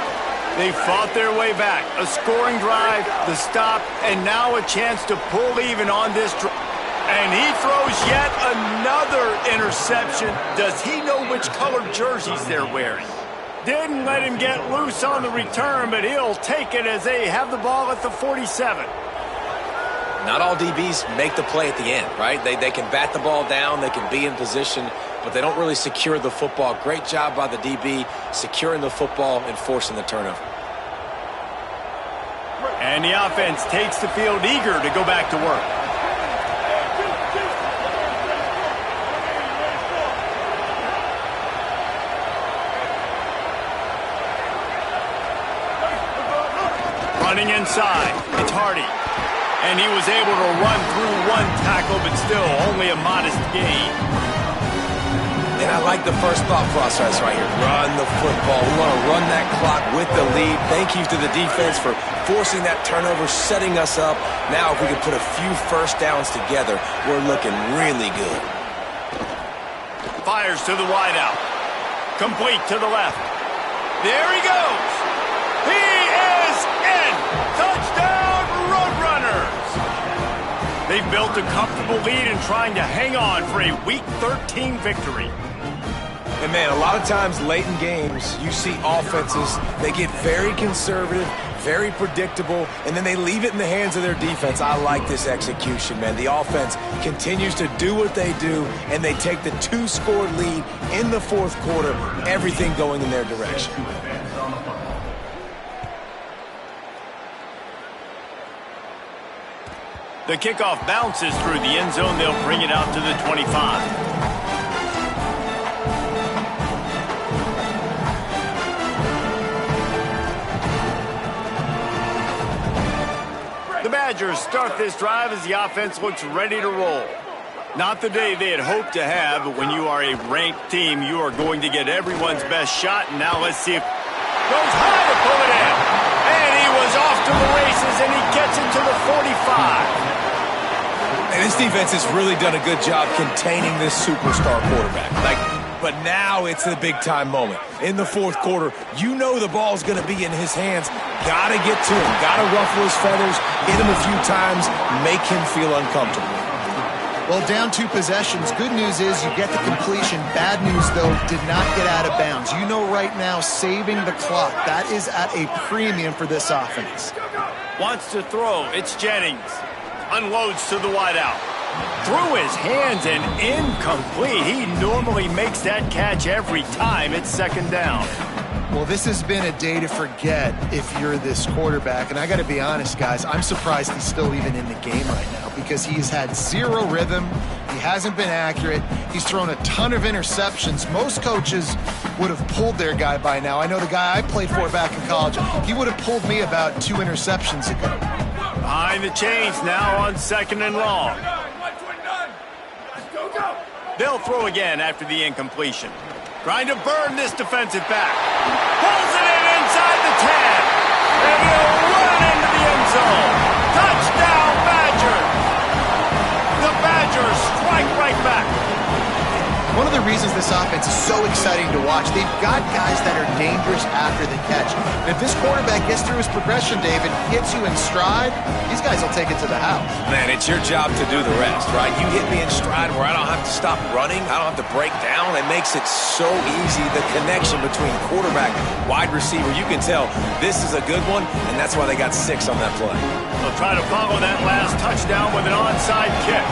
[SPEAKER 1] They fought their way back. A scoring drive, the stop, and now a chance to pull even on this drive. And he throws yet another interception. Does he know which colored jerseys they're wearing? Didn't let him get loose on the return, but he'll take it as they have the ball at the 47.
[SPEAKER 3] Not all DBs make the play at the end, right? They can bat the ball down, they can be in position, but they don't really secure the football. Great job by the DB securing the football and forcing the turnover.
[SPEAKER 1] And the offense takes the field eager to go back to work. Running inside, it's Hardy. And he was able to run through one tackle, but still only a modest gain.
[SPEAKER 3] And I like the first thought process right here. Run the football. We want to run that clock with the lead. Thank you to the defense for forcing that turnover, setting us up. Now if we can put a few first downs together, we're looking really good.
[SPEAKER 1] Fires to the wideout. Complete to the left. There he goes. He is in. Touchdown, Roadrunners. They've built a comfortable lead and trying to hang on for a Week 13 victory.
[SPEAKER 3] And man, a lot of times late in games, you see offenses, they get very conservative, very predictable, and then they leave it in the hands of their defense. I like this execution, man. The offense continues to do what they do, and they take the 2-score lead in the 4th quarter, everything going in their direction.
[SPEAKER 1] The kickoff bounces through the end zone. They'll bring it out to the 25. The Badgers start this drive as the offense looks ready to roll. Not the day they had hoped to have, but when you are a ranked team, you are going to get everyone's best shot. And now let's see if goes high to pull it in. And he was off to the races, and he gets it to the 45.
[SPEAKER 3] And this defense has really done a good job containing this superstar quarterback. But now it's the big-time moment. In the 4th quarter, you know the ball's going to be in his hands. Got to get to him. Got to ruffle his feathers, hit him a few times, make him feel uncomfortable.
[SPEAKER 4] Well, down 2 possessions. Good news is you get the completion. Bad news, though, did not get out of bounds. You know right now, saving the clock, that is at a premium for this offense.
[SPEAKER 1] Wants to throw. It's Jennings. Unloads to the wideout. Through his hands and incomplete. He normally makes that catch every time. It's 2nd down.
[SPEAKER 4] Well, this has been a day to forget if you're this quarterback. And I got to be honest, guys, I'm surprised he's still even in the game right now because he's had 0 rhythm. He hasn't been accurate. He's thrown a ton of interceptions. Most coaches would have pulled their guy by now. I know the guy I played for back in college, he would have pulled me about 2 interceptions ago.
[SPEAKER 1] Behind the chains now on 2nd and long. They'll throw again after the incompletion. Trying to burn this defensive back. Pulls it in inside the 10. And he'll run into the end zone. Touchdown, Badgers. The Badgers strike right back.
[SPEAKER 4] One of the reasons this offense is so exciting to watch, they've got guys that are dangerous after the catch. And if this quarterback gets through his progression, David, hits you in stride, these guys will take it to the house.
[SPEAKER 3] Man, it's your job to do the rest, right? You hit me in stride where I don't have to stop running. I don't have to break down. It makes it so easy. The connection between quarterback, wide receiver, you can tell this is a good one, and that's why they got 6 on that play.
[SPEAKER 1] They'll try to follow that last touchdown with an onside kick.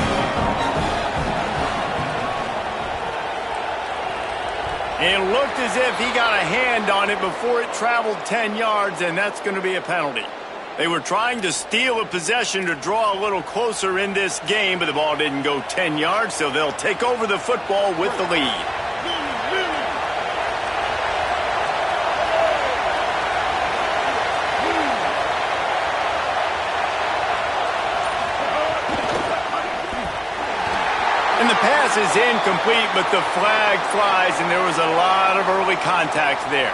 [SPEAKER 1] It looked as if he got a hand on it before it traveled 10 yards, and that's going to be a penalty. They were trying to steal a possession to draw a little closer in this game, but the ball didn't go 10 yards, so they'll take over the football with the lead. And the pass is incomplete, but the flag flies, and there was a lot of early contact there.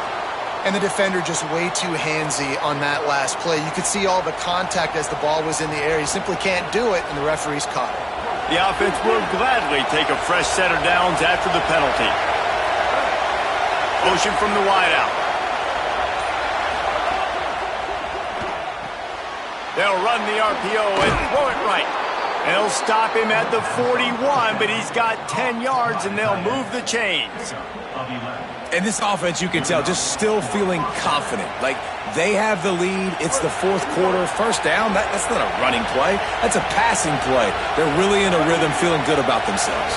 [SPEAKER 4] And the defender just way too handsy on that last play. You could see all the contact as the ball was in the air. He simply can't do it, and the referee's caught it.
[SPEAKER 1] The offense will gladly take a fresh set of downs after the penalty. Motion from the wideout. They'll run the RPO and throw it right. They'll stop him at the 41, but he's got 10 yards, and they'll move the chains.
[SPEAKER 3] And this offense, you can tell, just still feeling confident. Like, they have the lead. It's the 4th quarter. First down, that's not a running play. That's a passing play. They're really in a rhythm, feeling good about themselves.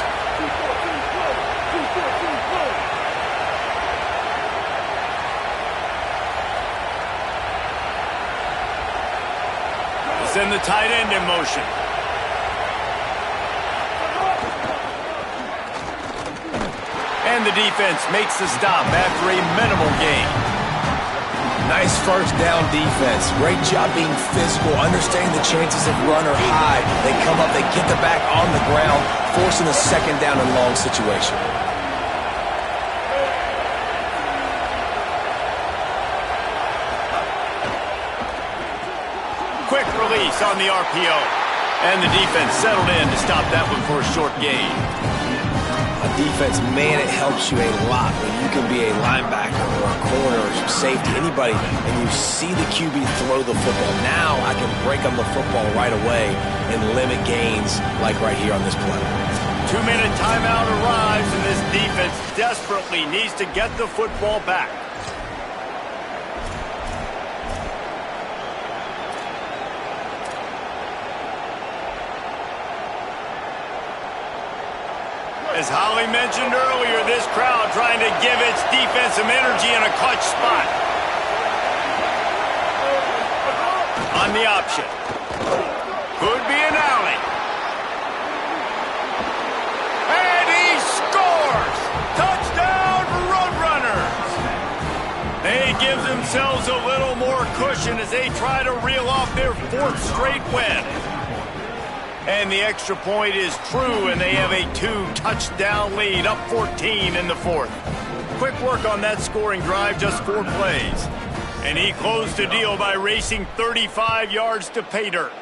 [SPEAKER 1] Send the tight end in motion. And the defense makes the stop after a minimal gain.
[SPEAKER 3] Nice first down defense. Great job being physical, understanding the chances of run or high. They come up, they get the back on the ground, forcing a second down and long situation.
[SPEAKER 1] Quick release on the RPO. And the defense settled in to stop that one for a short gain.
[SPEAKER 3] Defense, man, it helps you a lot when you can be a linebacker or a corner or safety, anybody, and you see the QB throw the football. Now I can break on the football right away and limit gains like right here on this play.
[SPEAKER 1] 2-minute timeout arrives, and this defense desperately needs to get the football back. As Holly mentioned earlier, this crowd trying to give its defense some energy in a clutch spot. On the option. Could be an alley. And he scores! Touchdown, Roadrunners! They give themselves a little more cushion as they try to reel off their 4th straight win. And the extra point is true, and they have a 2-touchdown lead, up 14 in the 4th. Quick work on that scoring drive, just 4 plays. And he closed the deal by racing 35 yards to pay dirt.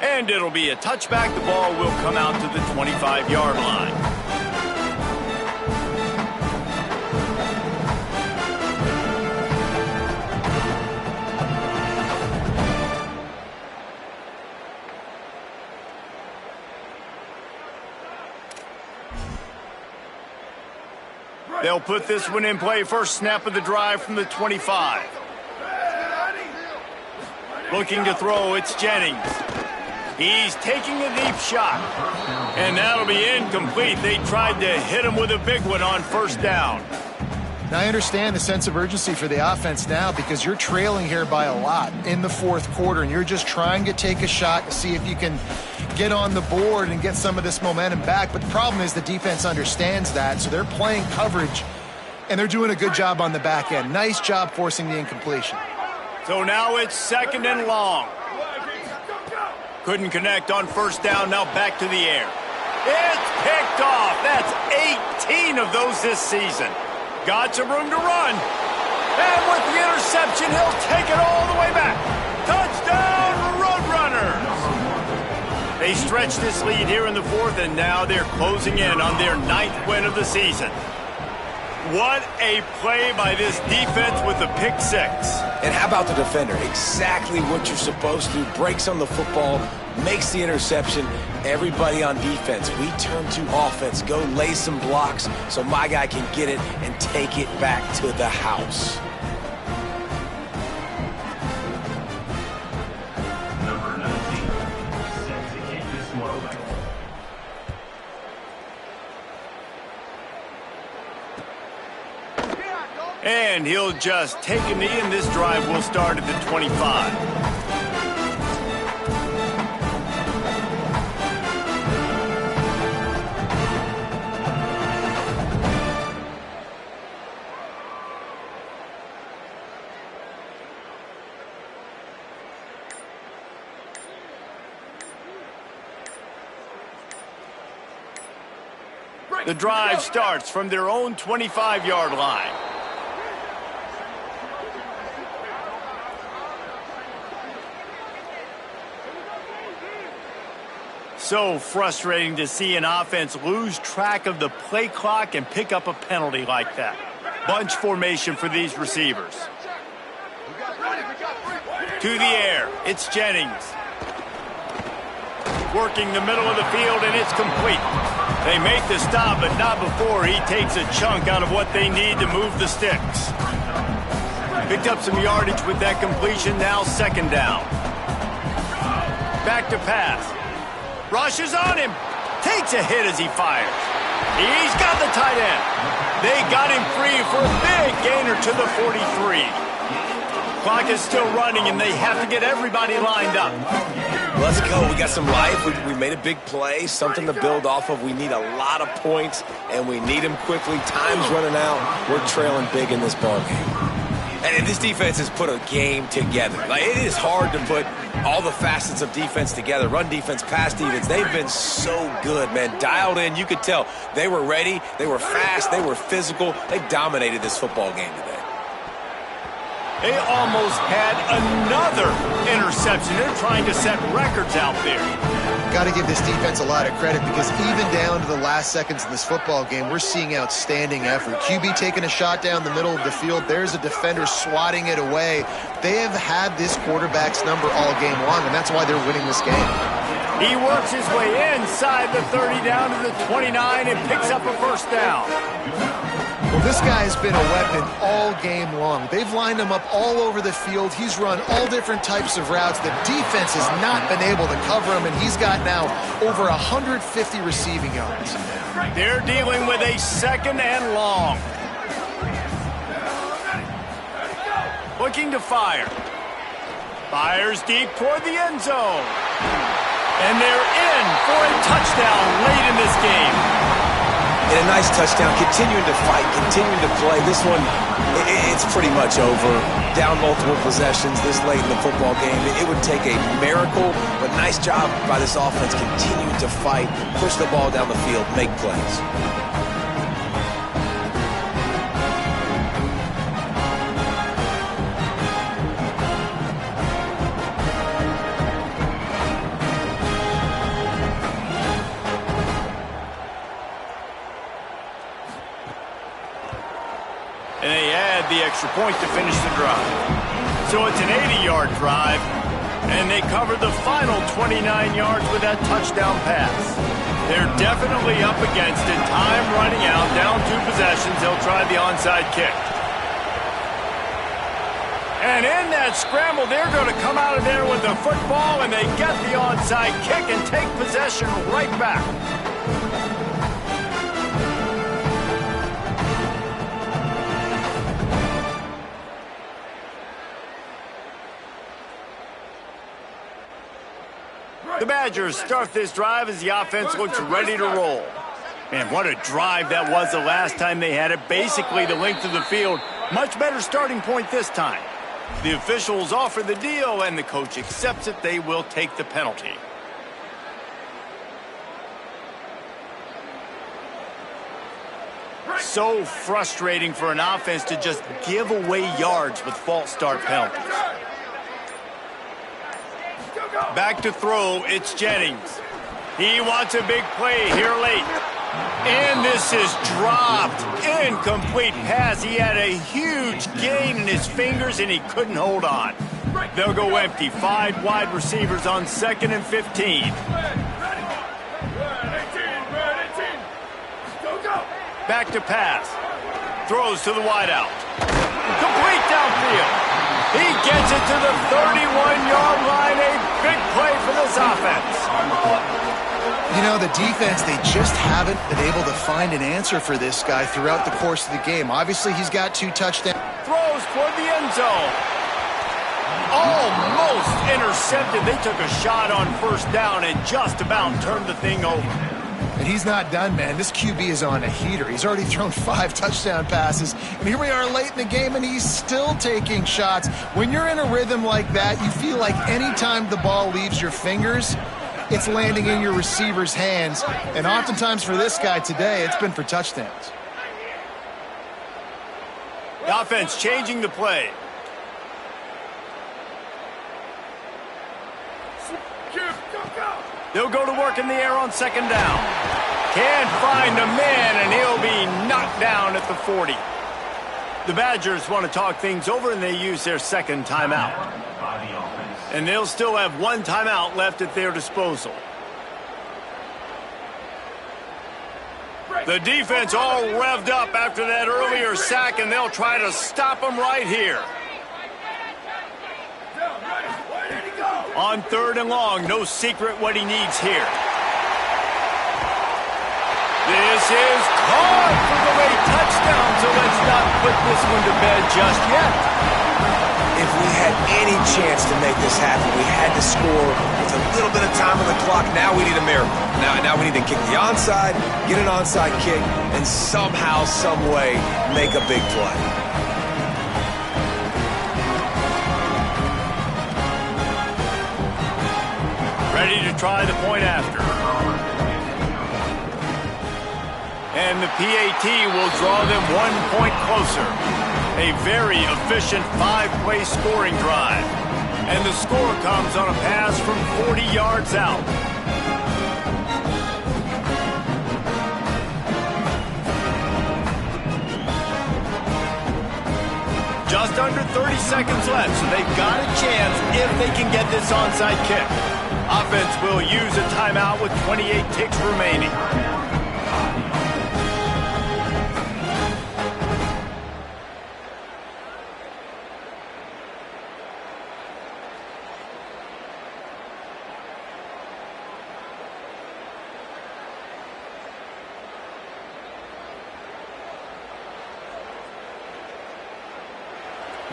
[SPEAKER 1] And it'll be a touchback. The ball will come out to the 25-yard line. They'll put this one in play. First snap of the drive from the 25. Looking to throw, it's Jennings. He's taking a deep shot. And that'll be incomplete. They tried to hit him with a big one on first down.
[SPEAKER 4] Now, I understand the sense of urgency for the offense now because you're trailing here by a lot in the 4th quarter, and you're just trying to take a shot to see if you can get on the board and get some of this momentum back. But the problem is the defense understands that, so they're playing coverage, and they're doing a good job on the back end. Nice job forcing the incompletion.
[SPEAKER 1] So now it's 2nd and long. Couldn't connect on first down, now back to the air. It's picked off. That's 18 of those this season. Got some room to run. And with the interception, he'll take it all the way back. Touchdown, Roadrunners! They stretched this lead here in the fourth, and now they're closing in on their 9th win of the season. What a play by this defense with the pick six.
[SPEAKER 3] And how about the defender? Exactly what you're supposed to. Breaks on the football, makes the interception. Everybody on defense, we turn to offense. Go lay some blocks so my guy can get it and take it back to the house.
[SPEAKER 1] And he'll just take a knee, and this drive will start at the 25. The drive starts from their own 25-yard line. So frustrating to see an offense lose track of the play clock and pick up a penalty like that. Bunch formation for these receivers. To the air, it's Jennings. Working the middle of the field, and it's complete. They make the stop, but not before he takes a chunk out of what they need to move the sticks. Picked up some yardage with that completion, now second down. Back to pass. Rushes on him. Takes a hit as he fires. He's got the tight end. They got him free for a big gainer to the 43. Clock is still running, and they have to get everybody lined up.
[SPEAKER 3] Let's go. We got some life. We made a big play, something to build off of. We need a lot of points, and we need them quickly. Time's running out. We're trailing big in this ball game. And this defense has put a game together. Like, it is hard to put all the facets of defense together. Run defense, pass defense. They've been so good, man. Dialed in. You could tell they were ready. They were fast. They were physical. They dominated this football game today.
[SPEAKER 1] They almost had another interception. They're trying to set records out there.
[SPEAKER 4] Got to give this defense a lot of credit because even down to the last seconds of this football game, we're seeing outstanding effort. QB taking a shot down the middle of the field. There's a defender swatting it away. They have had this quarterback's number all game long, and that's why they're winning this game.
[SPEAKER 1] He works his way inside the 30 down to the 29 and picks up a first down.
[SPEAKER 4] Well, this guy has been a weapon all game long. They've lined him up all over the field. He's run all different types of routes. The defense has not been able to cover him, and he's got now over 150 receiving yards.
[SPEAKER 1] They're dealing with a second and long. Looking to fire. Fires deep toward the end zone. And they're in for a touchdown late in this game.
[SPEAKER 3] And a nice touchdown, continuing to fight, continuing to play. This one, it's pretty much over. Down multiple possessions this late in the football game. It would take a miracle, but nice job by this offense continuing to fight, push the ball down the field, make plays.
[SPEAKER 1] And they add the extra point to finish the drive. So it's an 80-yard drive, and they cover the final 29 yards with that touchdown pass. They're definitely up against it. Time running out, down 2 possessions. They'll try the onside kick. And in that scramble, they're going to come out of there with the football, and they get the onside kick and take possession right back. The Badgers start this drive as the offense looks ready to roll. Man, what a drive that was the last time they had it. Basically the length of the field. Much better starting point this time. The officials offer the deal, and the coach accepts it. They will take the penalty. So frustrating for an offense to just give away yards with false start penalties. Back to throw, it's Jennings. He wants a big play here late. And this is dropped. Incomplete pass. He had a huge gain in his fingers, and he couldn't hold on. They'll go empty. 5 wide receivers on 2nd and 15. Back to pass. Throws to the wideout. Complete downfield. He gets it to the 31-yard line. A big play for this offense.
[SPEAKER 4] You know, the defense, they just haven't been able to find an answer for this guy throughout the course of the game. Obviously, he's got 2 touchdowns.
[SPEAKER 1] Throws toward the end zone. Almost intercepted. They took a shot on 1st down and just about turned the thing over.
[SPEAKER 4] And he's not done, man. This QB is on a heater. He's already thrown 5 touchdown passes. And here we are late in the game, and he's still taking shots. When you're in a rhythm like that, you feel like any time the ball leaves your fingers, it's landing in your receiver's hands. And oftentimes for this guy today, it's been for touchdowns.
[SPEAKER 1] The offense changing the play. They'll go to work in the air on 2nd down. Can't find a man, and he'll be knocked down at the 40. The Badgers want to talk things over, and they use their 2nd timeout. And they'll still have 1 timeout left at their disposal. The defense all revved up after that earlier sack, and they'll try to stop them right here. On 3rd and long, no secret what he needs here. This is caught for the late touchdown, so let's not put this one to bed just yet.
[SPEAKER 3] If we had any chance to make this happen, we had to score with a little bit of time on the clock. Now we need a miracle. Now we need to kick the onside, get an onside kick, and somehow, some way, make a big play.
[SPEAKER 1] Ready to try the point after. And the PAT will draw them 1 point closer. A very efficient 5-play scoring drive. And the score comes on a pass from 40 yards out. Just under 30 seconds left, so they've got a chance if they can get this onside kick. Offense will use a timeout with 28 ticks remaining.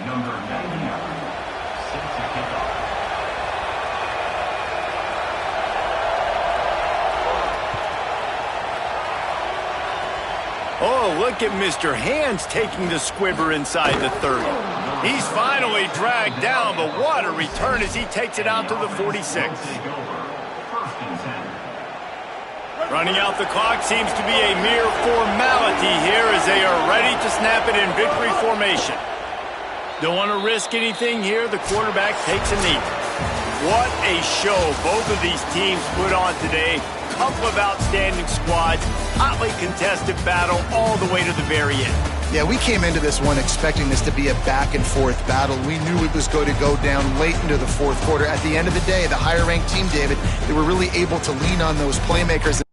[SPEAKER 7] Number 99, set to kick off.
[SPEAKER 1] Oh, look at Mr. Hands taking the squibber inside the 30. He's finally dragged down, but what a return as he takes it out to the 46. Running out the clock seems to be a mere formality here as they are ready to snap it in victory formation. Don't want to risk anything here. The quarterback takes a knee. What a show both of these teams put on today. Couple of outstanding squads, hotly contested battle all the way to the very end.
[SPEAKER 4] Yeah, we came into this one expecting this to be a back-and-forth battle. We knew it was going to go down late into the 4th quarter. At the end of the day, the higher-ranked team, David, they were really able to lean on those playmakers.